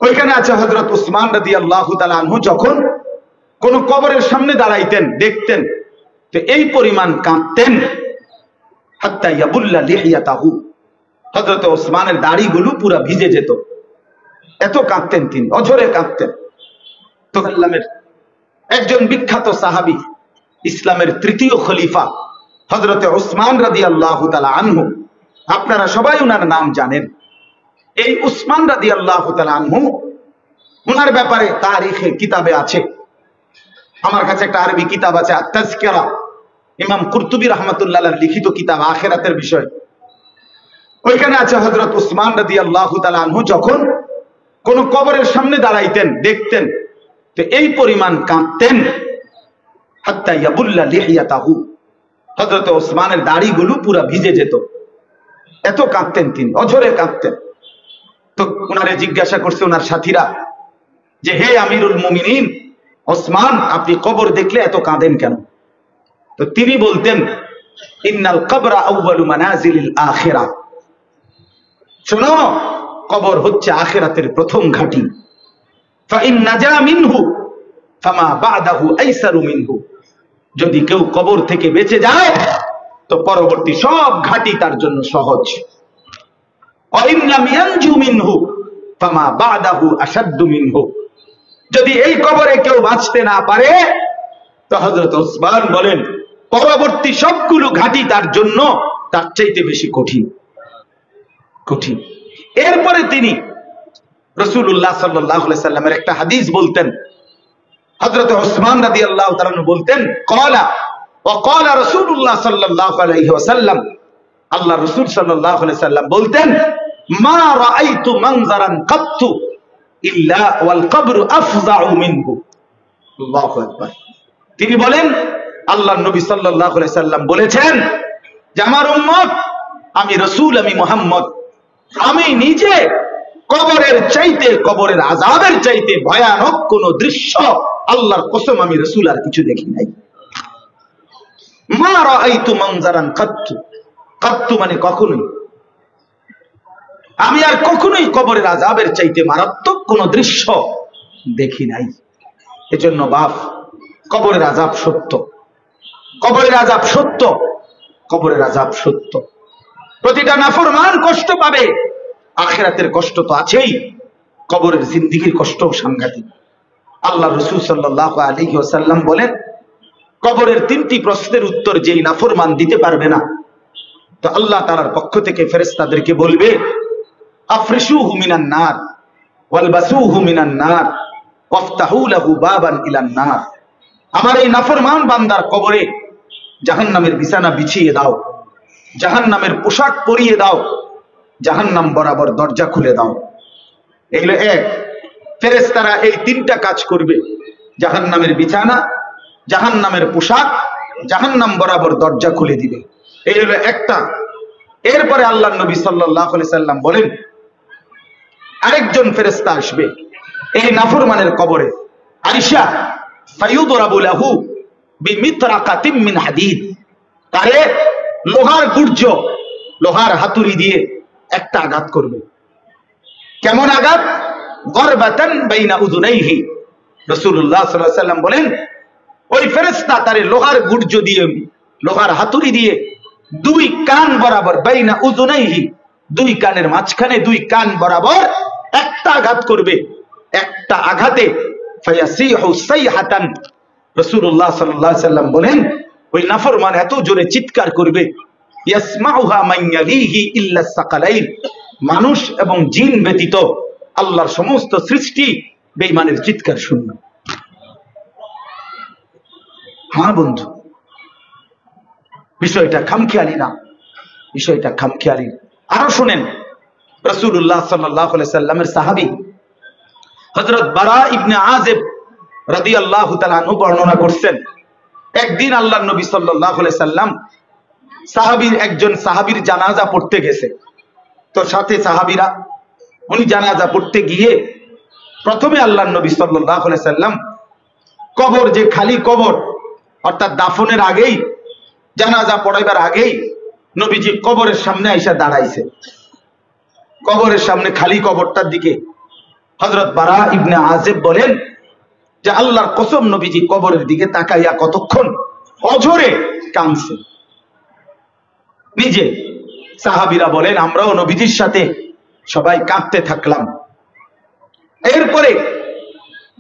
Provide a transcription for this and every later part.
ওইখানে আছে হযরত উসমান রাদিয়াল্লাহু তাআলা আনহু যখন কোন কবরের সামনে দাঁড়াইতেন দেখতেন তো এই পরিমাণ কাঁদতেন হাত্তা ইয়াবুল্লা লিহিয়াতাহু, হযরত ওসমানের দাড়িগুলো পুরো ভিজে যেত, এত কাঁদতেন তিনি, অঝরে কাঁদতেন। তো আল্লাহের একজন বিখ্যাত সাহাবী, ইসলামের তৃতীয় খলিফা হযরত উসমান রাদিয়াল্লাহু তাআলা আনহু, আপনারা সবাই ওনার নাম জানেন। এই উসমান রাদিয়াল্লাহু তাআলা আনহু, ওনার ব্যাপারে তারিখে কিতাবে আছে, আমার কাছে একটা আরবি কিতাব আছে আত-তাযকিরা, ইমাম কুরতুবী রাহমাতুল্লাহ আলাইহি লিখিত কিতাব আখিরাতের বিষয়। ওইখানে আছে হযরত উসমান রাদিয়াল্লাহু তাআলা আনহু যখন কোন কবরের সামনে দাঁড়াইতেন দেখতেন তো এই পরিমাণ কাঁদতেন হাত্তা ইয়াবুল্লা লিহিয়াতাহু, হযরত ওসমানের দাড়িগুলো পুরো ভিজে যেত, এত কাঁদতেন তিনি, অঝরে কাঁদতেন। তো ওনারে জিজ্ঞাসা করছে ওনার সাথীরা যে হে আমিরুল মুমিনিন ওসমান, আপনি কবর দেখলে এত কাঁদেন কেন? তো তিনি বলতেন ইন্নাল কবরা আউয়ালু মানাজিলিল আখিরাহ, শোনো কবর হচ্ছে আখিরাতের প্রথম ঘাঁটি। ফাইন নাজা মিনহু ফামা বাদাহু আইসারু মিনহু, যদি কেউ কবর থেকে বেঁচে যায় তো পরবর্তী সব ঘাঁটি তার জন্য সহজ। ওয়াইন লাম ইয়ানজু মিনহু ফামা বাদাহু আশাদ্দু মিনহু, যদি এই কবরে কেউ বাঁচতে না পারে তো হযরত ওসমান বলেন পরবর্তী সবগুলো ঘাঁটি তার জন্য তার চাইতে বেশি কঠিন কঠিন। এরপরে তিনি রাসূলুল্লাহ সাল্লাল্লাহু আলাইহি সাল্লামের একটা হাদিস বলতেন, হযরত ওসমান রাদিয়াল্লাহু তাআলা বলতেন ক্বালা ওয়া ক্বালা রাসূলুল্লাহ সাল্লাল্লাহু আলাইহি ওয়াসাল্লাম, আল্লাহ রাসূল সাল্লাল্লাহু আলাইহি সাল্লাম বলতেন মা রাআইতু মানজারান কাত্তু ইল্লা ওয়াল কবরু আফযাউ মিনহু। আল্লাহু আকবার। তিনি বলেন আল্লাহর নবী সাল্লাল্লাহু আলাইহি সাল্লাম বলেছেন যে আমার উম্মত, আমি রাসূল, আমি মুহাম্মদ, আমি নিজে কবরের চাইতে, কবরের আযাবের চাইতে ভয়ানক কোন দৃশ্য আল্লাহর কসম আমি রাসূল আর কিছু দেখি নাই। মা রাআইতু মানজারান কাত্তু, কাত্তু মানে কখনোই, আমি আর কখনোই কবরের আযাবের চাইতে মারাত্মক কোন দৃশ্য দেখি নাই। এজন্য বাপ, কবরের আযাব সত্য, কবরের আযাব সত্য, কবরের আযাব সত্য। প্রতিটা নাফরমান কষ্ট পাবে, আখিরাতের কষ্ট তো আছেই, কবরের জিন্দেগীর কষ্টও সাংঘাতিক। আল্লাহ রাসূল সাল্লাল্লাহু আলাইহি ওয়াসাল্লাম বলেন কবরের তিনটি প্রশ্নের উত্তর যেই নাফরমান দিতে পারবে না তো আল্লাহ তাআলার পক্ষ থেকে ফেরেশতাদেরকে বলবে আফরিশুহু মিনান নার ওয়ালবাসুহু মিনান নার ওয়াফতাহু লাহু বাবান ইলান নার, আমার এই নাফরমান বান্দার কবরে জাহান্নামের বিছানা বিছিয়ে দাও, জাহান্নামের পোশাক পরিয়ে দাও, জাহান্নাম বরাবর দরজা খুলে দাও। এগুলো এক, ফেরেশতারা এই তিনটা কাজ করবে, জাহান্নামের বিছানা, জাহান্নামের পোশাক, জাহান্নাম বরাবর দরজা খুলে দিবে। এই হলো একটা। এরপরে আল্লাহর নবী সাল্লাল্লাহু আলাইহি সাল্লাম বলেন আরেকজন ফেরেশতা আসবে এই নাফরমানের কবরে, আয়েশা ফায়ুদরাবু লাহু বিমিতরাকাতিন মিন হাদিদ, তারে লোহার গুর্জ, লোহার হাতুড়ি দিয়ে একটা আঘাত করবে। কেমন আঘাত? গরবাতান বাইনা উযুনাইহি, রাসূলুল্লাহ সাল্লাল্লাহু আলাইহি সাল্লাম বলেন ওই ফেরেশতা তারে লোহার গুর্জ দিয়ে, লোহার হাতুড়ি দিয়ে দুই কান বরাবর, বাইনা উযুনাইহি, দুই কানের মাঝখানে, দুই কান বরাবর একটা আঘাত করবে। একটা আঘাতে ফায়াসিহু সাইহাতান, রাসূলুল্লাহ সাল্লাল্লাহু আলাইহি সাল্লাম বলেন ওই নাফরমান এত জোরে চিৎকার করবে ইয়াসমাউহা মান ইয়ালিহি ইল্লা সাকালাইন, মানুষ এবং জিন ব্যতীত আল্লাহর সমস্ত সৃষ্টি বেঈমানের চিৎকার শুনবে। হ্যাঁ বন্ধু, বিষয়টা খামখেয়ালি না, বিষয়টা খামখেয়ালি। আরো শুনেন, রাসূলুল্লাহ সাল্লাল্লাহু আলাইহি সাল্লামের সাহাবী হযরত বারা ইবনে আযিব রাদিয়াল্লাহু তাআলা আনহু বর্ণনা করছেন একদিন আল্লাহর নবী সাল্লাল্লাহু আলাইহি সাল্লাম একজন সাহাবীর জানাজা পড়তে গেছে। তো সাথে সাহাবীরা, উনি জানাজা পড়তে গিয়ে প্রথমে আল্লাহর নবী সাল্লাল্লাহু আলাইহি সাল্লাম কবর, যে খালি কবর অর্থাৎ দাফনের আগেই, জানাজা পড়াইবার আগেই নবীজি কবরের সামনে আইসা দাঁড়াইছে। কবরের সামনে খালি কবরটার দিকে হযরত বারা ইবনে আযিব বলেন যে আল্লাহর কসম নবীজি কবরের দিকে তাকাইয়া কতক্ষণ অঝরে কাঁদছেন নিজে। সাহাবীরা বলেন আমরাও নবীজির সাথে সবাই কাঁদতে থাকলাম। এরপরে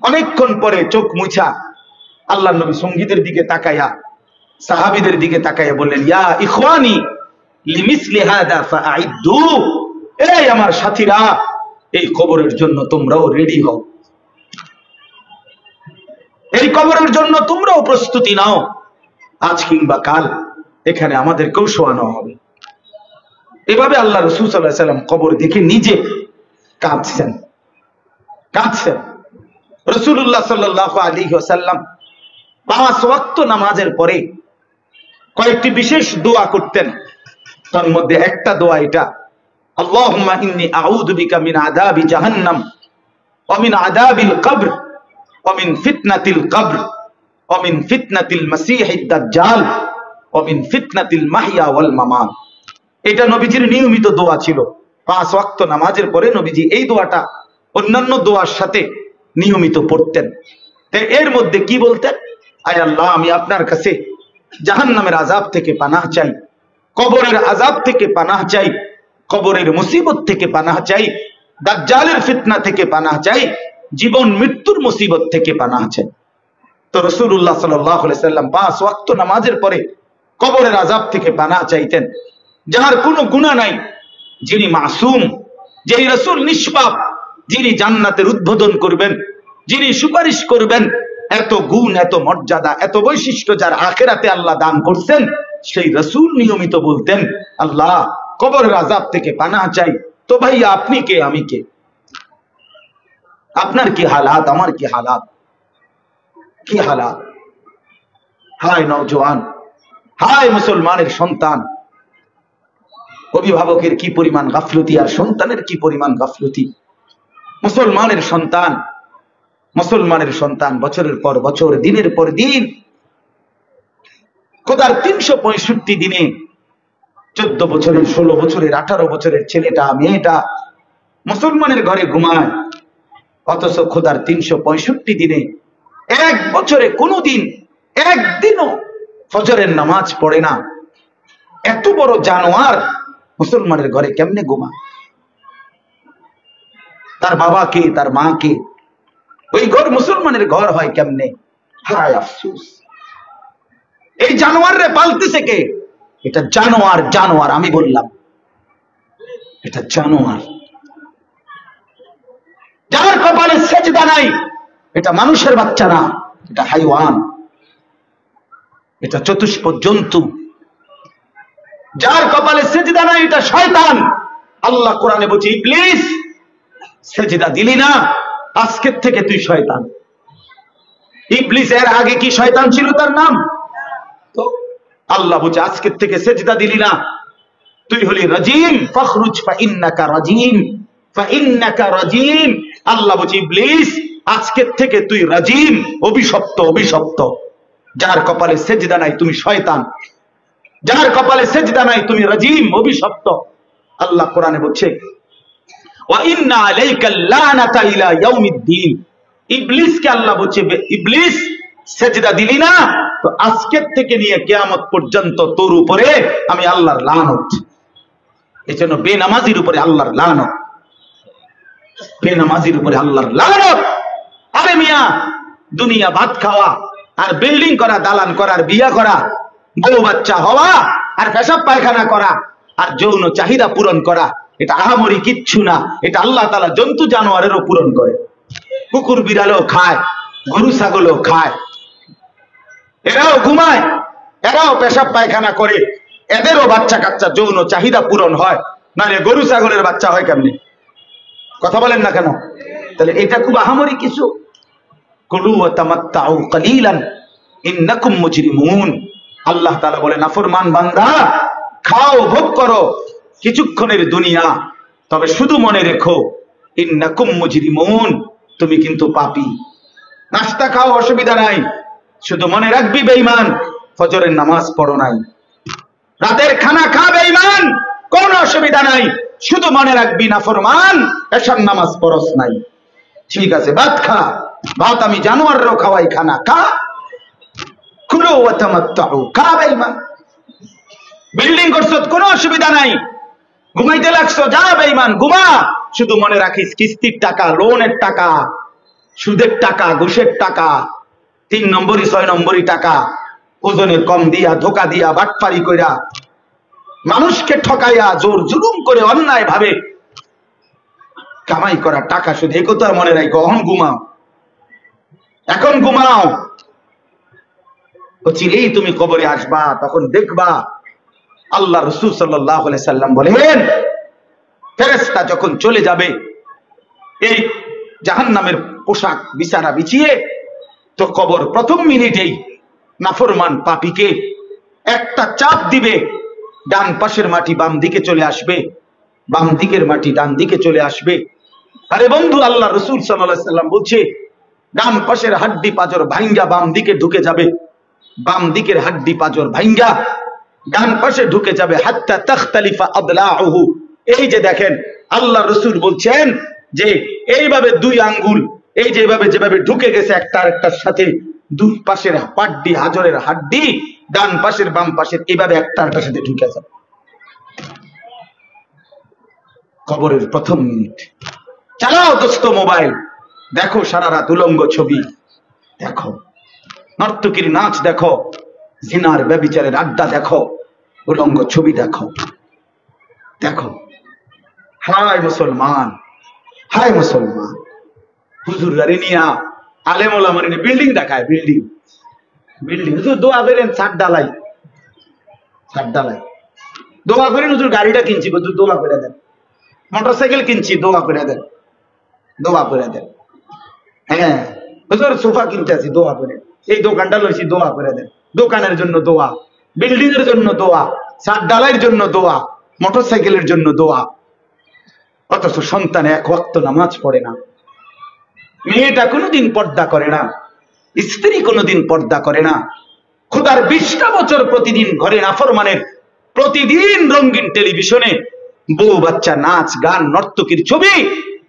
অনেকক্ষণ পরে চোখ মুছা আল্লাহর নবী সঙ্গীদের দিকে তাকাইয়া সাহাবীদের দিকে তাকাইয়া বললেন, ইয়া ইখওয়ানি লিমিসলি হাদা ফাআইদু, এই আমার সাথীরা, এই কবরের জন্য তোমরাও রেডি হও, এই কবরের জন্য তোমরাও প্রস্তুতি নাও, আজ কিংবা কাল এখানে আমাদেরকেও শোয়ানো হবে। এভাবে আল্লাহ রাসূল সাল্লাল্লাহু আলাইহি ওয়াসাল্লাম কবর দেখে নিজে কাঁদছেন। রাসূলুল্লাহ সাল্লাল্লাহু আলাইহি ওয়াসাল্লাম 5 ওয়াক্ত নামাজের পরে কয়েকটি বিশেষ দোয়া করতেন। তার মধ্যে একটা দোয়া এটা, আল্লাহুম্মা ইন্নী আউযু বিকা মিন আযাবি জাহান্নাম ওয়া মিন আযাবিল কবর ওয়া মিন ফিতনাতিল কবর ওয়া মিন ফিতনাতিল মাসীহিদ দাজ্জাল ওয়া মিন ফিতনাতিল মাহইয়া ওয়াল মামাত। এটা নবীজির নিয়মিত দোয়া ছিল। 5 ওয়াক্ত নামাজের পরে নবীজি এই দোয়াটা অন্যান্য দোয়ার সাথে নিয়মিত পড়তেন। তাই এর মধ্যে কি বলতেন, আয় আল্লাহ, আমি আপনার কাছে জাহান্নামের আযাব থেকে পানাহ চাই, কবরের আযাব থেকে পানাহ চাই, কবরের মুসিবত থেকে পানাহ চাই, দাজ্জালের ফিতনা থেকে পানাহ চাই, জীবন মৃত্যুর মুসিবত থেকে পানাহ চাই। তো রাসূলুল্লাহ সাল্লাল্লাহু আলাইহি ওয়াসাল্লাম 5 ওয়াক্ত নামাজের পরে কবরের আযাব থেকে পানাহ চাইতেন। যার কোনো গুনাহ নাই, যিনি মাসুম, যেই রাসূল নিষ্পাপ, যিনি জান্নাতের উদ্বোধন করবেন, যিনি সুপারিশ করবেন, এত গুণ, এত মর্যাদা, এত বৈশিষ্ট্য যার আখিরাতে আল্লাহ দান করছেন, সেই রাসূল নিয়মিত বলতেন, আল্লাহ কবরের আযাব থেকে পানাহ চাই। তো ভাইয়া আপনি কে, আমি কে? আপনার কি হালাত, আমার কি হালাত, কি হালাত? হায় নওজোয়ান, হায় মুসলমানের সন্তান, অভিভাবকের কি পরিমাণ গাফলতি আর সন্তানের কি পরিমাণ গাফলতি। মুসলমানের সন্তান বছরের পর বছর, দিনের পর দিন, খোদার 365 দিনে 14 বছরের, 16 বছরের, 18 বছরের ছেলেটা মেয়েটা মুসলমানের ঘরে ঘুমায়, অথচ খোদার 365 দিনে এক বছরে কোনোদিন একদিনও ফজরের নামাজ পড়ে না। এত বড় জানোয়ার মুসলমানের ঘরে কেমনে ঘুমায়? তার বাবা কে, তার মা কে? ওই ঘর মুসলমানের ঘর হয় কেমনে? হায় আফসোস। এই জানোয়ার রে পালতেছে কে? এটা জানোয়ার, আমি বললাম এটা জানোয়ার। যার কপালে সেজদা নাই, এটা মানুষের বাচ্চা না, এটা হাইওয়ান, এটা চতুষ্পদ জন্তু। যার কপালে সেজদা নাই, এটা শয়তান। আল্লাহ কোরআনে বলছে, ইবলিস সেজদা দিলি না, আজকের থেকে তুই শয়তান। ইবলিস এর আগে কি শয়তান ছিল তার নাম? তো আল্লাহ বলছে, আজকের থেকে সেজদা দিলি না, তুই হলি রাজিম, ফখরুজ ফাইন্নাকা রাজিম, ফাইন্নাকা রাজিম। আল্লাহ বলছে, ইবলিস আজকের থেকে তুই রাজিম, অভিশপ্ত। যার কপালে সেজদা নাই তুমি শয়তান, যার কপালে সেজদা নাই তুমি রাজিম, অভিশপ্ত। আল্লাহ কোরআনে বলছে, ওয়া ইন্না আলাইকাল লানাতা ইলা ইয়াউমিদ্দিন। ইবলিসকে আল্লাহ বলছে, ইবলিস সেজদা দিলি না, তো আজকের থেকে নিয়ে কিয়ামত পর্যন্ত তোর উপরে আমি আল্লাহর লানত। এজন্য বেনামাজির উপরে আল্লাহর লানত, বেনামাজির উপরে আল্লাহর লানত। আরে মিয়া, দুনিয়া ভাত খাওয়া আর বিল্ডিং করা, দালান করা, আর বিয়া করা, বউ বাচ্চা হওয়া আর পেশাব পায়খানা করা আর যৌন চাহিদা পূরণ করা, এটা আহামরি কিচ্ছু না। এটা আল্লাহ তাআলা জন্তু জানোয়ারেরও পূরণ করে। কুকুর বিড়ালও খায়, গরু ছাগলও খায়, এরাও ঘুমায়, এরাও পেশাব পায়খানা করে, এদেরও বাচ্চা কাচ্চা যৌন চাহিদা পূরণ হয়। নাহলে গরু ছাগলের বাচ্চা হয় কেমনে? কথা বলেন না কেন? তাহলে এটা খুব আহামরি কিছু। কুলু ওয়া তামাত্তাউ কালিলান ইন্নাকুম মুজরিমুন। আল্লাহ তাআলা বলে, নাফরমান বান্দা, খাও, ভোগ করো কিছুক্ষণের দুনিয়া, তবে শুধু মনে রেখো, ইন্নাকুম মুজরিমুন, তুমি কিন্তু পাপী। নাস্তা খাও, অসুবিধা নাই, শুধু মনে রাখবি বেঈমান, ফজরের নামাজ পড়ো নাই। রাতের খানা খা বেঈমান, কোন অসুবিধা নাই, শুধু মনে রাখবি নাফরমান, এশার নামাজ পড়স নাই। ঠিক আছে ভাত খা, ভাত আমি জানোয়াররাও খাওয়াই, খানা খা, কুলু ওয়া তামাত্তাউ, খা বেঈমান। বিল্ডিং করছো কোনো অসুবিধা নাই, ঘুমাইতে লাগছো যা বেঈমান ঘুমা, শুধু মনে রাখিস কিস্তির টাকা, লোনের টাকা, সুদের টাকা, ঘুষের টাকা, 3 নম্বরই 6 নম্বরই টাকা ওজনের কম দিয়া, ধোকা দিয়া, বাটপারি কইরা, মানুষকে ঠকাইয়া, জোর জুলুম করে, অন্যায় ভাবে কামাই করা টাকা, শুধু এই কথা মনে রাখো। এখন ঘুমাও, এখন ঘুমাও, চিরেই তুমি কবরে আসবা, তখন দেখবা আল্লাহ রাসূল সাল্লাল্লাহু আলাইহি সাল্লাম বলেন, ফেরেশতা যখন চলে যাবে এই জাহান্নামের পোশাক বিছানা বিছিয়ে, তো কবর প্রথম মিনিটেই নাফরমান পাপীকে একটা চাপ দিবে, ডান পাশের মাটি বাম দিকে চলে আসবে, বাম দিকের মাটি ডান দিকে চলে আসবে। আরে বন্ধু, আল্লাহ রাসূল সাল্লাল্লাহু আলাইহি সাল্লাম বলছে, ডান পাশের হাড্ডি পাঁজর ভাঙ্গা বাম দিকে ঢুকে যাবে, বাম দিকের হাড্ডি পাঁজর ভাঙ্গা ডান পাশে ঢুকে যাবে, হাত্তা তাখতালিফা আদলাউহু। এই যে দেখেন, আল্লাহ রাসূল বলছেন যে এইভাবে 2 আঙ্গুল এই যে যেভাবে ঢুকে গেছে একটা আরেকটার সাথে, দুই পাশের পাড্ডি, হাজরের হাড্ডি ডান পাশের বাম পাশের এইভাবে একটা আরেকটার সাথে ঢুকে যাবে। কবরের প্রথম মিনিট। চালাও দোস্ত মোবাইল, দেখো সারা রাত উলঙ্গ ছবি দেখো, নর্তকীর নাচ দেখো, জিনার ব্যভিচারের আড্ডা দেখো, উলঙ্গ ছবি দেখো, দেখো। হায় মুসলমান, হায় মুসলমান, হুজুর গাড়ি নিয়া, আলেম ওলামার নিয়ে বিল্ডিং দেখায়, বিল্ডিং বিল্ডিং। হুজুর দোয়া করেন, ছাদ ডালাই, ছাদ ডালাই, দোয়া করেন হুজুর গাড়িটা কিনছি, হুজুর দোয়া করে দেন, মোটরসাইকেল কিনছি, দোয়া করে দেন, দোয়া করে দেন। হ্যাঁ হুজুর সোফা কিনতে আছি, দোয়া করে, এই দোকানটা লইছি, দোয়া করে দেন। দোকানের জন্য দোয়া, বিল্ডিং এর জন্য দোয়া, ছাদ ডালাইয়ের জন্য দোয়া, মোটরসাইকেলের জন্য দোয়া। অথচ সন্তান এক ওয়াক্ত নামাজ পড়ে না, মেয়েটা কোনোদিন পর্দা করে না, স্ত্রী কোনোদিন পর্দা করে না। খোদার 20টা বছর প্রতিদিন ঘরে নাফরমানের, প্রতিদিন রঙিন টেলিভিশনে বউ বাচ্চা, নাচ গান, নর্তকীর ছবি,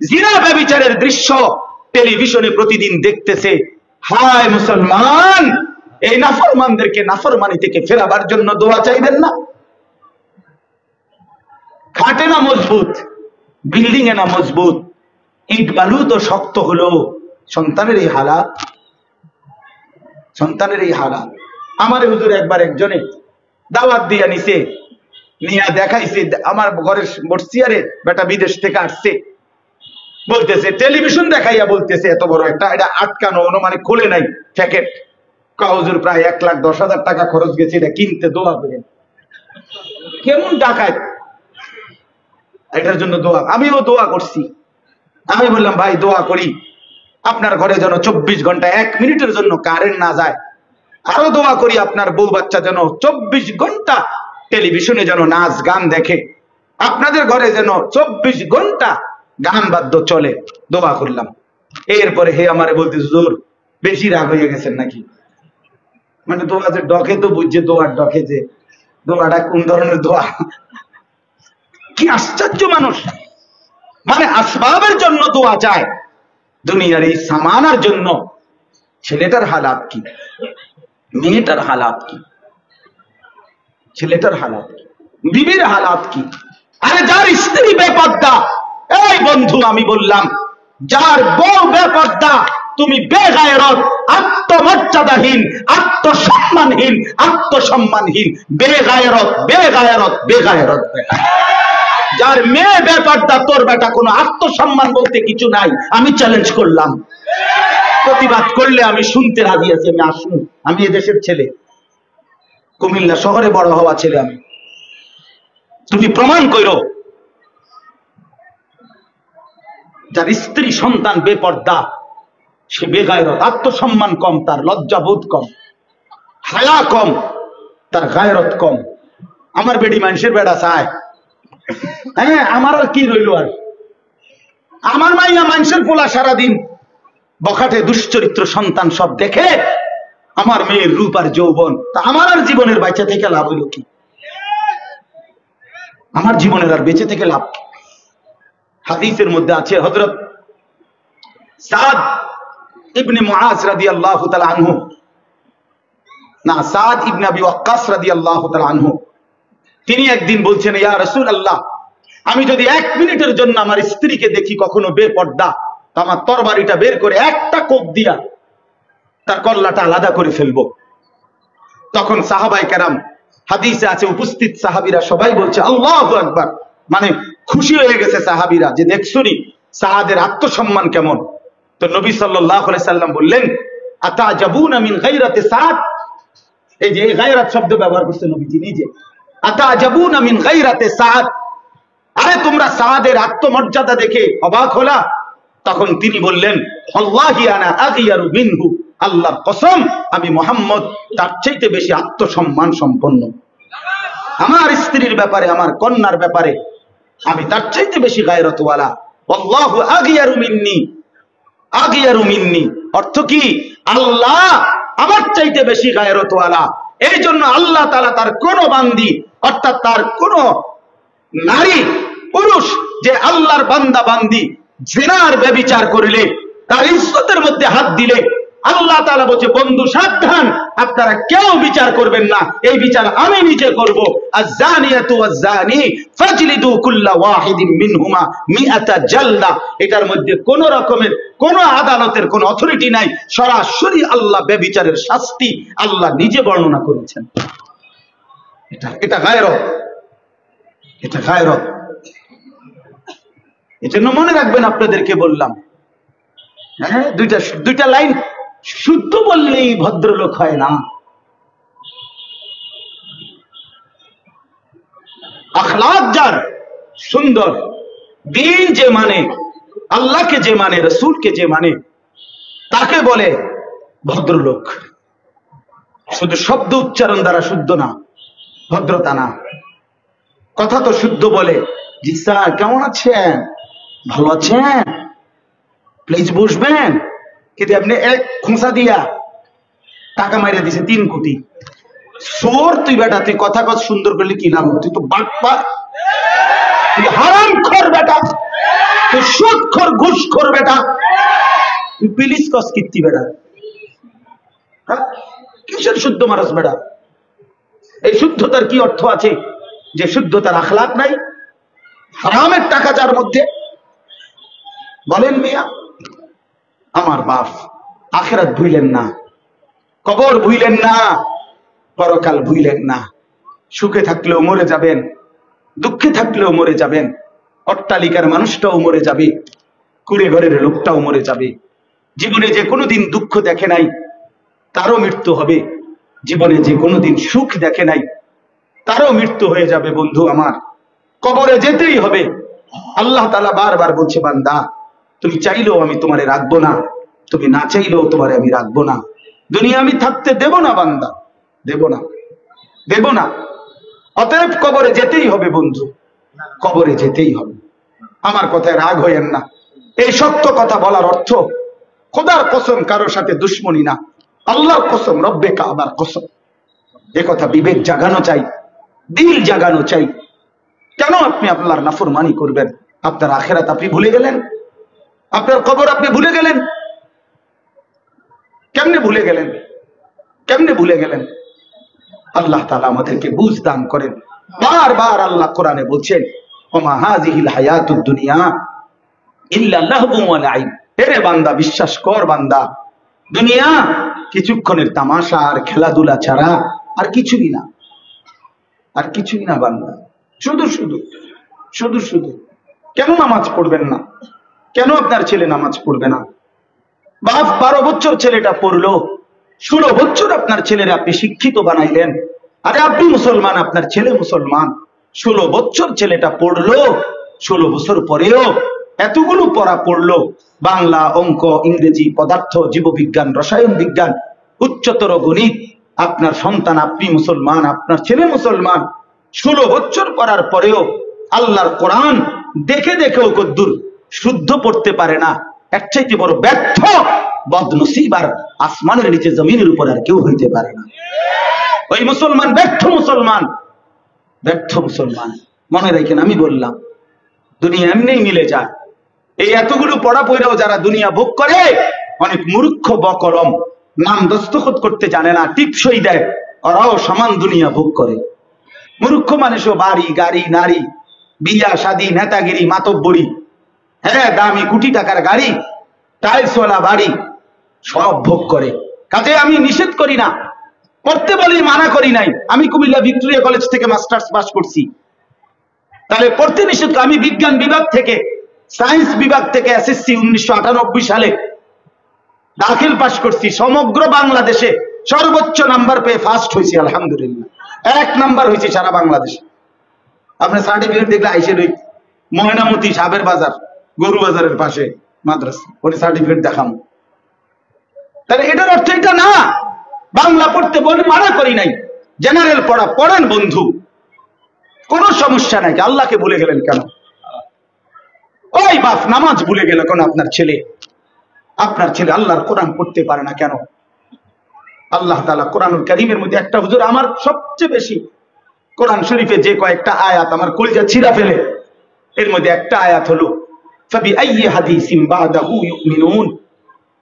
জিনা ব্যভিচারের দৃশ্য টেলিভিশনে প্রতিদিন দেখতেছে। হায় মুসলমান, এই নাফরমানদেরকে নাফরমানি থেকে ফেরাবার জন্য দোয়া চাইবেন না? খাটে না মজবুত, বিল্ডিং এ না মজবুত, ইট বালু তো শক্ত হলো। সন্তানের এই হালাত, সন্তানের এই হালাত। আমার হুজুর একবার একজনে দাওয়াত দিয়া নিছে, নিয়া দেখাইছে, আমার ঘরের বর্ষিয়ারে বেটা বিদেশ থেকে আসছে, বলতেছে টেলিভিশন দেখাইয়া বলতেছে এত বড় একটা, এটা আটকানো, মানে খুলে নাই প্যাকেট। হুজুর প্রায় 1,10,000 টাকা খরচ গেছে এটা কিনতে, দোয়া করেন। কেমন ডাকাত, এটার জন্য দোয়া। আমিও দোয়া করছি, আমি বললাম ভাই দোয়া করি আপনার ঘরে যেন 24 ঘন্টা 1 মিনিটের জন্য কারেন্ট না যায়। আরো দোয়া করি আপনার বউ বাচ্চা যেন 24 ঘন্টা টেলিভিশনে যেন নাচ গান দেখে, আপনাদের ঘরে যেন 24 ঘন্টা গান বাদ্য চলে। দোয়া করলাম। এরপরে হে আমারে বলতে, হুজুর বেশি রাগ হয়ে গেছেন নাকি? মানে দোয়া যে ডকে তো বুঝছে, দোয়ার ডকে যে দোয়াটা কোন ধরনের দোয়া। কি আশ্চর্য মানুষ, মানে আসবাবের জন্য দোয়া চায়, দুনিয়ার এই সামানার জন্য। ছেলেটার হালাত কি, মেয়েটার হালাত কি, ছেলেটার হালাত কি, বিবির হালাত কি। আরে যার স্ত্রী বেপর্দা, এই বন্ধু আমি বললাম, যার বউ বেপর্দা, তুমি বেগায়রত, আত্মমর্যাদাহীন, আত্মসম্মানহীন, আত্মসম্মানহীন, বেগায়রত, বেগায়রত, বেগায়রত। যার মেয়ে বেপর্দা, তোর বেটা কোনো আত্মসম্মান বলতে কিছু নাই। আমি চ্যালেঞ্জ করলাম, প্রতিবাদ করলে আমি শুনতে রাজি আছি, আমি আসুন। আমি এদেশের ছেলে, কুমিল্লা শহরে বড় হওয়া ছেলে আমি। তুমি প্রমাণ করো, যার স্ত্রী সন্তান বেপর্দা, সে বেগায়রত, আত্মসম্মান কম, তার লজ্জাবোধ কম, হায়া কম, তার গায়রত কম। আমার বেডি মানুষের বেড়া চায়, হ্যাঁ আমার আর কি রইল, আর আমার মাইয়া মানুষের পোলা সারাদিন বখাটে দুশ্চরিত্র সন্তান সব দেখে, আমার মেয়ের রূপ আর যৌবন, তা আমার আর জীবনের বেঁচে থেকে লাভ হইল কি? আমার জীবনের আর বেঁচে থেকে লাভ কি? হাদিসের মধ্যে আছে, হযরত সাদ ইবনে মুআজ রাদিয়াল্লাহু তাআলা আনহু, না, সাদ ইবনে আবি ওয়াক্কাস রাদিয়াল্লাহু তাআলা আনহু, তিনি একদিন বলছেন, ইয়া রাসূলুল্লাহ, আমি যদি 1 মিনিটের জন্য আমার স্ত্রীকে দেখি কখনো বেপর্দা, তো আমার তরবারিটা বের করে একটা কোপ দিয়া তার কল্লাটা আলাদা করে ফেলবো। তখন সাহাবায়ে কেরাম, হাদিসে আছে উপস্থিত সাহাবীরা সবাই বলছে আল্লাহু আকবার, মানে খুশি হয়ে গেছে সাহাবীরা যে দেখছুনি সাহাদের আত্মসম্মান কেমন। তো নবী সাল্লাল্লাহু আলাইহি সাল্লাম বললেন, আতাজাবুনা মিন গায়রাতি সাদ, এই যে গায়রাত শব্দ ব্যবহার করছে নবীজি নিজে, আতাজাবুনা মিন গায়রাতি সাদ, আরে তোমরা সাদের আত্মমর্যাদা দেখে অবাক হলা? তখন তিনি বললেন, আল্লাহি আনা আগিয়ারু মিনহু, আল্লাহর কসম আমি মুহাম্মদ তার চাইতে বেশি আত্মসম্মান সম্পন্ন। আমার স্ত্রীর ব্যাপারে, আমার কন্যার ব্যাপারে আমি তার চাইতে বেশি গায়রতওয়ালা। আল্লাহু আগিয়ারু মিন্নি, আগিয়ারু মিন্নি অর্থ কি? আল্লাহ আমার চাইতে বেশি গায়রতওয়ালা। এই জন্য আল্লাহ তাআলা তার কোন বান্দি, অর্থাৎ তার কোন নারী পুরুষ যে আল্লাহর বান্দা বান্দি জিনার ব্যভিচার করিলে, তার ইজ্জতের মধ্যে হাত দিলে, আল্লাহ তাআলা বলছে বন্ধু সাবধান, আপনারা কেউ বিচার করবেন না, এই বিচার আমি নিজে করব। আয-যানিয়াতু ওয়াজ-যানি ফাজলিদু কুল্লা ওয়াহিদিন মিনহুমা মিআতা জালদা, এটার মধ্যে কোন রকমের কোন আদালতের কোন অথরিটি নাই, সরাসরি আল্লাহ ব্যভিচারের শাস্তি আল্লাহ নিজে বর্ণনা করেছেন। এটা গায়রত, এটা গায়রত। এজন্য মনে রাখবেন, আপনাদেরকে বললাম, হ্যাঁ, দুইটা লাইন শুদ্ধ বললেই ভদ্রলোক হয় না। আখলাক যার সুন্দর, দিন যে মানে, আল্লাহকে যে মানে, রাসূলকে যে মানে, তাকে বলে ভদ্রলোক। শুধু শব্দ উচ্চারণ দ্বারা শুদ্ধ না, ভদ্রতা না। কথা তো শুদ্ধ বলে, জি স্যার কেমন আছেন, ভালো আছেন, প্লিজ বসবেন, কিন্তু আপনি এক খোঁচা দিয়া টাকা মাইরা দিছে 3 কোটি। সোর তুই বেটা, তুই কথা কত সুন্দর করলে কি লাভ? তুই তো বাটপার, তুই হারামখোর বেটা, তুই সুদখোর ঘুষখোর বেটা, তুই প্লিজ কস কীর্তি বেটা। হ্যাঁ, কিসের শুদ্ধ মানুষ বেটা? এই শুদ্ধতার কি অর্থ আছে যে শুদ্ধতার আখলাক নাই? হারামের টাকা যার মধ্যে, বলেন মিয়া। আমার বাপ, আখিরাত ভুইলেন না, কবর ভুইলেন না, পরকাল ভুইলেন না। সুখে থাকলেও মরে যাবেন, দুঃখে থাকলেও মরে যাবেন, অট্টালিকার মানুষটাও মরে যাবে, কুড়ে ঘরের লোকটাও মরে যাবে। জীবনে যে কোনোদিন দুঃখ দেখে নাই তারও মৃত্যু হবে, জীবনে যে কোনোদিন সুখ দেখে নাই তারও মৃত্যু হয়ে যাবে। বন্ধু আমার, কবরে যেতেই হবে। আল্লাহ তাআলা বারবার বলছে, বান্দা তুমি চাইলেও আমি তোমারে রাখবো না, তুমি না চাইলেও তোমারে আমি রাখবো না, দুনিয়া আমি থাকতে দেব না বান্দা, দেব না, দেব না। অতএব কবরে যেতেই হবে বন্ধু, কবরে যেতেই হবে। আমার কথায় রাগ হইয়েন না। এই সত্য কথা বলার অর্থ খোদার কসম কারোর সাথে দুশ্মনী না, আল্লাহর কসম, রব্বে কাবার কসম। এ কথা বিবেক জাগানো চাই, দিল জাগানো চাই। কেন আপনি আল্লাহর নাফরমানি করবেন? আপনার আখিরাত আপনি ভুলে গেলেন, আপনার কবর আপনি ভুলে গেলেন। কেমনে ভুলে গেলেন? কেমনে ভুলে গেলেন? আল্লাহ তাআলা আমাদেরকে বুঝ দান করেন। বারবার আল্লাহ কোরআনে বলছেন, ওমা হাযিহিল হায়াতুদ দুনিয়া ইল্লা লাহবুন ওয়া লাইব। হে বান্দা, বিশ্বাস কর বান্দা, দুনিয়া কিছুক্ষণের তামাশা আর খেলাধুলা ছাড়া আর কিছুই না, আর কিছুই না বান্দা। শুধু শুধু শুধু শুধু কেন নামাজ পড়বেন না? কেন আপনার ছেলে নামাজ পড়বে না? বাপ 12 বছর ছেলেটা পড়লো, 16 বছর আপনার ছেলের আপনি শিক্ষিত বানাইলেন। আরে আপনি মুসলমান, আপনার ছেলে মুসলমান, 16 বছর ছেলেটা পড়লো, 16 বছর পরেও এতগুলো পড়া পড়লো, বাংলা, অঙ্ক, ইংরেজি, পদার্থ, জীববিজ্ঞান, রসায়ন বিজ্ঞান, উচ্চতর গণিত। আপনার সন্তান, আপনি মুসলমান, আপনার ছেলে মুসলমান, 16 বছর পড়ার পরেও আল্লাহর কোরআন দেখে দেখেও কদ্দুর শুদ্ধ পড়তে পারে না। এর চাইতে বড় ব্যর্থ, বদনসিব আর আসমানের নিচে জমিনের উপর আর কেউ হইতে পারে না। ওই মুসলমান ব্যর্থ মুসলমান, ব্যর্থ মুসলমান। মনে রাখেন, আমি বললাম দুনিয়া এমনিই মিলে যায়, এই এতগুলো পড়া পড়েও যারা দুনিয়া ভোগ করে, অনেক মূর্খ বকরম, নাম দস্তখত করতে জানে না, টিপসই দেয়, ওরাও সমান দুনিয়া ভোগ করে। মূর্খ মানুষও বাড়ি গাড়ি নারী বিয়া শাদী নেতাগিরি মাতব্বরি, হ্যাঁ দামি কোটি টাকার গাড়ি টাইলসওয়ালা বাড়ি সব ভোগ করে। কাজে আমি নিষেধ করি না, পড়তে বলি, মানা করি নাই। আমি কুমিল্লা ভিক্টোরিয়া কলেজ থেকে মাস্টার্স পাস করছি, তাহলে পড়তে নিষেধ। আমি বিজ্ঞান বিভাগ থেকে, সায়েন্স বিভাগ থেকে এসএসসি 1998 সালে দাখিল পাস করছি। সমগ্র বাংলাদেশে সর্বোচ্চ নাম্বার পেয়ে ফার্স্ট হয়েছি, আলহামদুলিল্লাহ। 1 নাম্বার হয়েছি সারা বাংলাদেশে। আপনার সার্টিফিকেট দেখলে আইসের ওই ময়নামতি সাবের বাজার, গরু বাজারের পাশে মাদ্রাসা, ওই সার্টিফিকেট দেখাম। তাহলে এটার অর্থ এটা না বাংলা পড়তে বলি, মানা করি নাই। জেনারেল পড়া পড়েন বন্ধু, কোনো সমস্যা নাই। আল্লাহকে ভুলে গেলেন কেন? ওই বাপ নামাজ ভুলে গেল কেন? আপনার ছেলে আল্লাহর কোরআন পড়তে পারে না কেন? আল্লাহ তাআলা কোরআনুল কারীমের মধ্যে একটা, হুজুর আমার সবচেয়ে বেশি কোরআন শরীফে যে কয়েকটা আয়াত আমার কলিজা ছিঁড়া ফেলে, এর মধ্যে একটা আয়াত হলো ফাবিআইয়ি হাদিসিন বাদাহু ইউমিনুন।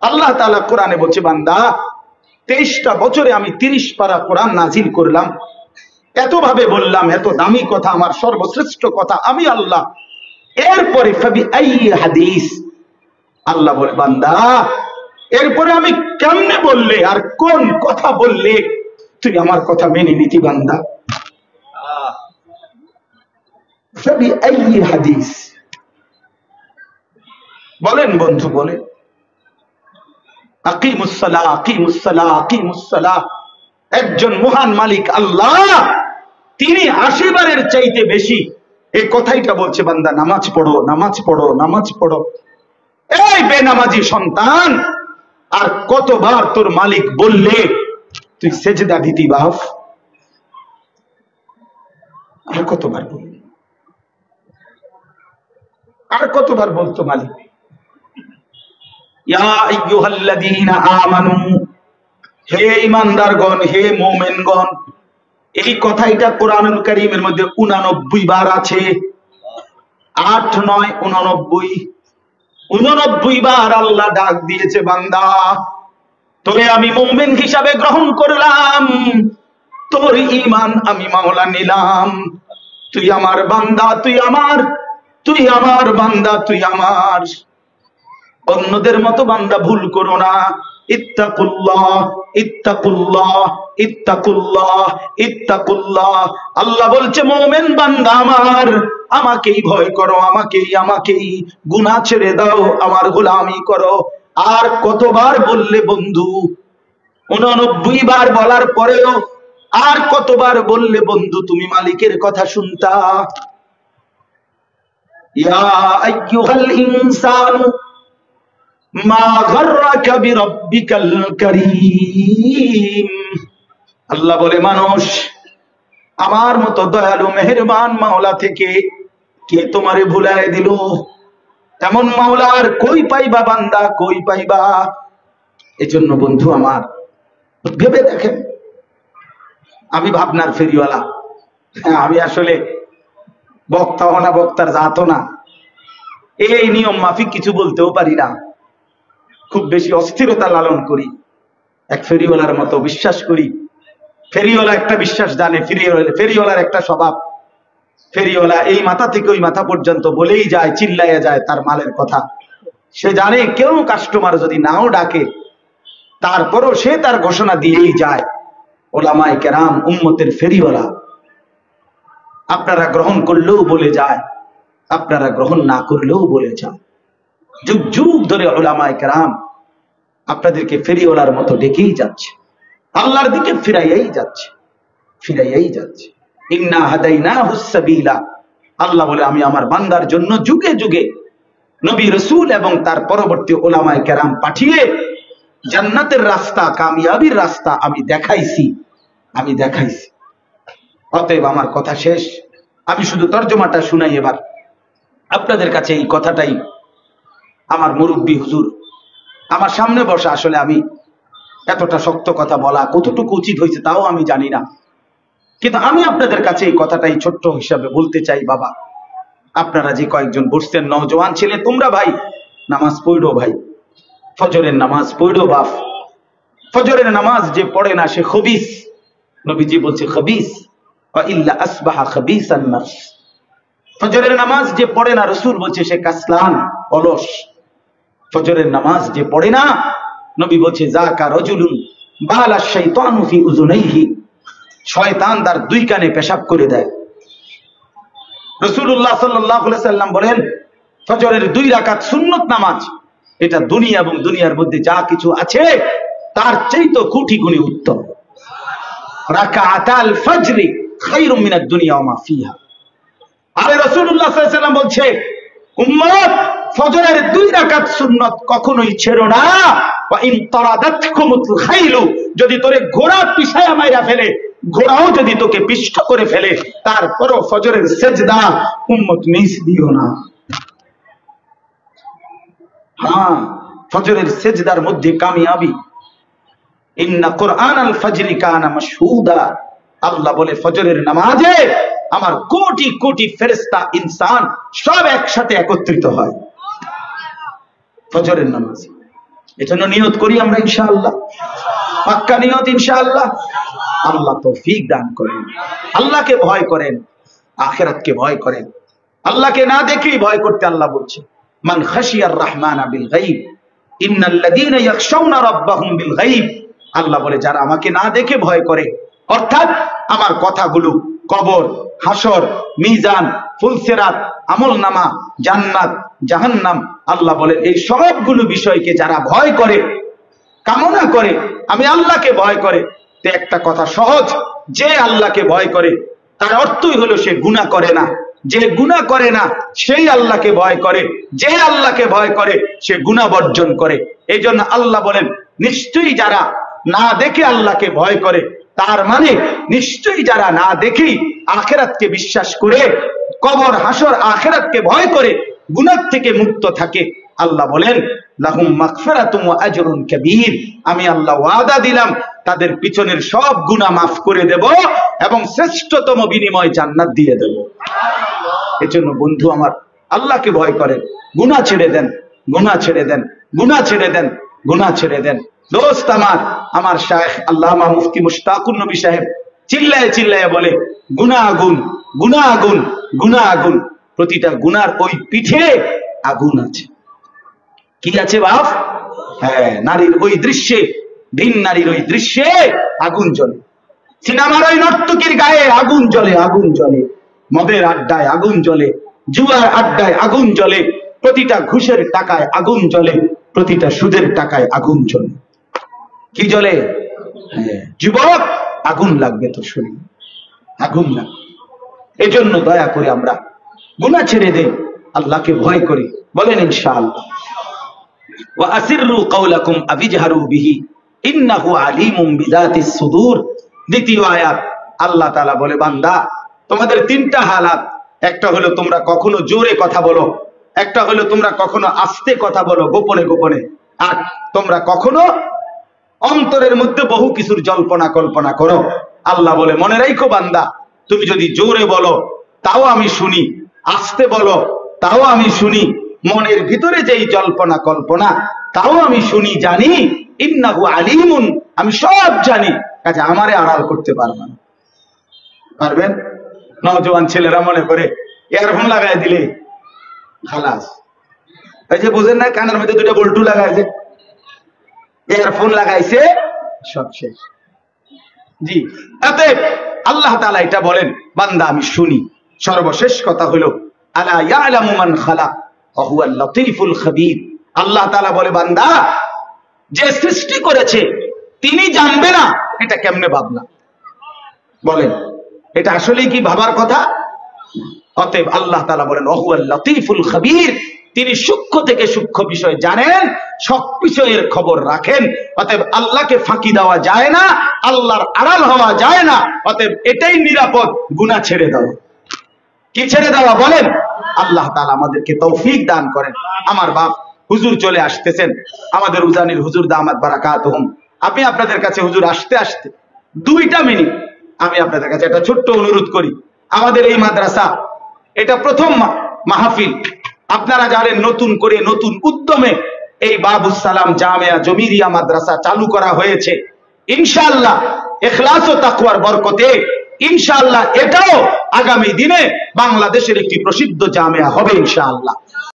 আল্লাহ তাআলা কোরআনে বলছে, বান্দা 23টা বছরে আমি 30 পারা কোরআন নাজিল করলাম, এত ভাবে বললাম, এত দামি কথা, আমার সর্বশ্রেষ্ঠ কথা আমি আল্লাহ। এরপরে ফাবিআইয়ি হাদিস, আল্লাহ বলে বান্দা এরপরে আমি কেমনে বললে আর কোন কথা বললে তুই আমার কথা মেনে নিতি বান্দা? ফাবিআইয়ি হাদিস বলেন বন্ধু, বলেন। আকিমুস সালাহ, আকিমুস সালাহ, আকিমুস সালাহ। একজন মহান মালিক আল্লাহ, তিনি 80 বারের চাইতে বেশি এই কথাইটা বলছে, বান্দা নামাজ পড়ো, নামাজ পড়ো, নামাজ পড়ো। এই বেনামাজি সন্তান, আর কতবার তোর মালিক বললে তুই সেজদা দিতি বাপ? আর কতবার বললি? আর কতবার বলতো মালিক? ইয়া আইয়ুহাল্লাযীনা আমানু, হে ঈমানদারগণ, হে মুমিনগণ। এই কথাটা কোরআনুল কারীমের মধ্যে 89 বার আছে। 8 9 89, 89 বার আল্লাহ ডাক দিয়েছে, বান্দা তোরে আমি মুমিন হিসাবে গ্রহণ করলাম, তোর ঈমান আমি মাওলা নিলাম, তুই আমার বান্দা, তুই আমার, তুই আমার বান্দা, তুই আমার। অন্যদের মতো বান্দা ভুল করো না। ইত্তাকুল্লাহ, ইত্তাকুল্লাহ, ইত্তাকুল্লাহ, ইত্তাকুল্লাহ। আল্লাহ বলছে, মুমিন বান্দা আমার, আমাকেই ভয় করো, আমাকেই গুনাহ ছেড়ে দাও, আমার গোলামি করো। আর কতবার বললে বন্ধু? 89 বার বলার পরেও আর কতবার বললে বন্ধু তুমি মালিকের কথা শুনতা? ইয়া আইয়ুহাল ইনসানু মা গাররাকা বিরাব্বিকাল কারীম। আল্লাহ বলে, মানুষ, আমার মতো দয়ালু মেহেরবান মাওলা থেকে কে তোমারে ভুলায় দিল? এমন মাওলা আর কই পাইবা বান্দা, কই পাইবা? এজন্য বন্ধু আমার, ভেবে দেখেন, আমি ভাবনার ফেরিওয়ালা। হ্যাঁ, আমি আসলে বক্তা না, বক্তার জাত না, এই নিয়ম মাফিক কিছু বলতেও পারি না। খুব বেশি অস্থিরতা লালন করি, এক ফেরিওয়ালার মতো বিশ্বাস করি। ফেরিওয়ালা একটা বিশ্বাস জানে, ফেরিওয়ালার একটা স্বভাব। ফেরিওয়ালা এই মাথা থেকে ওই মাথা পর্যন্ত বলেই যায়, চিল্লাইয়া যায় তার মালের কথা। সে জানে কেউ কাস্টমার যদি নাও ডাকে, তারপরও সে তার ঘোষণা দিয়েই যায়। ওলামায়ে কেরাম উম্মতের ফেরিওয়ালা। আপনারা গ্রহণ করলেও বলে যায়, আপনারা গ্রহণ না করলেও বলে যায়। যুগ যুগ ধরে ওলামায়ে কেরাম আপনাদেরকে ফেরিওয়ালার মতো ডেকেই যাচ্ছে, আল্লাহর দিকে ফিরাইয়াই যাচ্ছে, ফিরাইয়াই যাচ্ছে। ইন্না হাদাইনাহুস সাবিলা। আল্লাহ বলে, আমি আমার বান্দার জন্য যুগে যুগে নবী রাসূল এবং তার পরবর্তী ওলামায়ে কেরাম পাঠিয়ে জান্নাতের রাস্তা, কামিয়াবির রাস্তা আমি দেখাইছি, আমি দেখাইছি। অতএব আমার কথা শেষ, আমি শুধু তর্জমাটা শুনাই এবার আপনাদের কাছে। এই কথাটাই আমার মুরব্বী হুজুর আমার সামনে বসা, আসলে আমি এতটা শক্ত কথা বলা কতটুকু উচিত হয়েছে তাও আমি জানি না, কিন্তু আমি আপনাদের কাছে এই কথাটাই ছোট্ট হিসাবে বলতে চাই। বাবা, আপনারা যে কয়েকজন বসছেন নওজোয়ান ছেলে, তোমরা ভাই নামাজ পড়ো ভাই, ফজরের নামাজ পড়ো বাপ। ফজরের নামাজ যে পড়ে না সে খবিস, নবীজি বলছে খবিস ওয়া ইল্লা আসবাহা খবিসান নাফস। ফজরের নামাজ যে পড়ে না, রাসূল বলছে সে কাসলান, অলস। ফজরের নামাজ যে পড়ে না, নবী বলছে যাকা রাজুলুন বালা শাইতানু ফি উযুনাইহি, শয়তান তার দুই কানে পেশাব করে দেয়। রাসূলুল্লাহ সাল্লাল্লাহু আলাইহি সাল্লাম বলেন ফজরের 2 রাকাত সুন্নত নামাজ, এটা দুনিয়া এবং দুনিয়ার মধ্যে যা কিছু আছে তার চাইতে কোটি গুণে উত্তম। রাকাতাল ফজরি খায়রুম মিনাদ দুনিয়া ওয়া মা ফিহা। আরে রাসূলুল্লাহ সাল্লাল্লাহু আলাইহি সাল্লাম বলছে উম্মত ফজরের 2 রাকাত সুন্নত কখনোই ছেড়ো না। ওয়া ইন তারাদাতকুমুল খাইলু, যদি তোরে ঘোড়া পিছায়া মাইরা ফেলে, ঘোড়াও যদি তোকে পিষ্ট করে ফেলে, তারপরও ফজরের সেজদা উম্মত মিস দিও না। হ্যাঁ, ফজরের সেজদার মধ্যে কামিয়াবি। ইন্না কুরআনাল ফজরি কানা মাশহুদা, আল্লাহ বলে ফজরের নামাজে আমার কোটি কোটি ফেরেশতা ইনসান সব একসাথে একত্রিত হয় ফজরের নামাজে। এজন্য নিয়ত করি আমরা ইনশাআল্লাহ, পাক্কা নিয়ত ইনশাআল্লাহ। আল্লাহ তৌফিক দান করেন। আল্লাহকে ভয় করেন, আখিরাতকে ভয় করেন। আল্লাহকে না দেখেই ভয় করতে আল্লাহ বলছে মান খাশিয়ার রহমানা বিল গায়ব ইন্নাল্লাযীনা ইয়াখশাউনা রাব্বাহুম বিল গায়ব। আল্লাহ বলে যারা আমাকে না দেখে ভয় করে, অর্থাৎ আমার কথাগুলো, কবর, হাসর, মিজান, ফুলসিরাত, আমলনামা, জান্নাত, জাহান্নাম, আল্লাহ বলে এই সবগুলো বিষয়কে যারা ভয় করে, কামনা করে, আমি আল্লাহকে ভয় করে। তো একটা কথা সহজ, যে আল্লাহকে ভয় করে তার অর্থই হলো সে গুনাহ করে না। যে গুনাহ করে না সেই আল্লাহকে ভয় করে, যে আল্লাহকে ভয় করে সে গুনাহ বর্জন করে। এই জন্য আল্লাহ বলেন নিশ্চয়ই যারা না দেখে আল্লাহকে ভয় করে, তার মানে নিশ্চয়ই যারা না দেখেই আখিরাতকে বিশ্বাস করে, কবর, হাসর, আখিরাতকে ভয় করে, গুনাহ থেকে মুক্ত থাকে, আল্লাহ বলেন লাহুম মাগফিরাতুম ওয়া আজরুন কাবীর, আমি আল্লাহ ওয়াদা দিলাম তাদের পিছনের সব গুনাহ মাফ করে দেব এবং শ্রেষ্ঠতম বিনিময় জান্নাত দিয়ে দেব। এজন্য বন্ধু আমার, আল্লাহকে ভয় করেন, গুনাহ ছেড়ে দেন, গুনাহ ছেড়ে দেন, গুনাহ ছেড়ে দেন, গুনাহ ছেড়ে দেন। দোস্ত আমার শায়েখ আল্লামা মুফতি মুশতাকুর নবী সাহেব চিল্লায়ে চিল্লায়ে বলে গুনাহ আগুন, গুনাহ আগুন, গুনাহ আগুন। প্রতিটা গুনার ওই পিঠে আগুন আছে। কি আছে বাপ? হ্যাঁ, নারীর ওই দৃশ্যে, ভিন নারীর ওই দৃশ্যে আগুন জ্বলে। সিনেমার ওই নর্তকীর গায়ে আগুন জ্বলে, আগুন জ্বলে। মদের আড্ডায় আগুন জ্বলে, জুয়ার আড্ডায় আগুন জ্বলে, প্রতিটা ঘুষের টাকায় আগুন জ্বলে, প্রতিটা সুদের টাকায় আগুন জ্বলে। কি জ্বলে? যুবক, আগুন লাগবে তো শরীর, আগুন লাগবে। এজন্য দয়া করে আমরা গুনাহ ছেড়ে দেই, আল্লাহকে ভয় করি। বলেন ইনশাআল্লাহ। ওয়া আসিররু কাওলাকুম আবিজহারু বিহি ইন্নাহু আলিমুম বিযাতিস সুদূর। দ্বিতীয় আয়াত আল্লাহ তাআলা বলে বান্দা তোমাদের 3টা হালাত, একটা হলো তোমরা কখনো জোরে কথা বলো, একটা হলো তোমরা কখনো আস্তে কথা বলো গোপনে গোপনে, আর তোমরা কখনো অন্তরের মধ্যে বহু কিছুর জল্পনা কল্পনা করো। আল্লাহ বলে মনে রাখো বান্দা, তুমি যদি জোরে বলো তাও আমি শুনি, আস্তে বলো তাও আমি শুনি, মনের ভিতরে যেই জল্পনা কল্পনা তাও আমি শুনি, জানি। ইন্নাহু আলিমুন, আমি সব জানি, কাজে আমারে আড়াল করতে পারবেন না। পারবেন? নওজোয়ান ছেলেরা মনে করে ইয়ারফোন লাগাই দিলে খালাস। এই যে বুঝেন না, কানের মধ্যে 2টা বল্টু লাগাইছে, ইয়ারফোন লাগাইছে, সব শেষ। জি, এতে আল্লাহ তাআলা এটা বলেন বান্দা আমি শুনি। সর্বশেষ কথা হলো আলা ইয়ালামু মান খালাক ওয়া হুয়াল লতীফুল খবীর। আল্লাহ তাআলা বলে বান্দা যে সৃষ্টি করেছে তিনি জানবে না, এটা কেমনে ভাবলা? বলেন, এটা আসলেই কি ভাবার কথা? অতএব আল্লাহ তাআলা বলেন ওয়া হুয়াল লতীফুল খবীর, তিনি সূক্ষ্ম থেকে সূক্ষ্ম বিষয় জানেন, সব বিষয়ের খবর রাখেন। অতএব আল্লাহকে ফাঁকি দেওয়া যায় না, আল্লাহর আড়াল হওয়া যায় না। অতএব এটাই নিরাপদ, গুনাহ ছেড়ে দাও। কি ছেড়ে দেওয়া? বলেন। আল্লাহ তাআলা আমাদেরকে তৌফিক দান করেন। আমার বাপ হুজুর চলে আসতেছেন, আমাদের উজানির হুজুর দামাত বারাকাতুহুম। আমি আপনাদের কাছে হুজুর আসতে আসতে 2টা মিনিট আমি আপনাদের কাছে একটা ছোট্ট অনুরোধ করি। আমাদের এই মাদ্রাসা এটা প্রথম মাহফিল আপনারা জানেন, নতুন করে নতুন উদ্যমে এই বাবুস সালাম জামিয়া জমিরিয়া মাদ্রাসা চালু করা হয়েছে। ইনশাআল্লাহ ইখলাস ও তাকওয়ার বরকতে ইনশাআল্লাহ এটাও আগামী দিনে বাংলাদেশের একটি প্রসিদ্ধ জামিয়া হবে ইনশাআল্লাহ।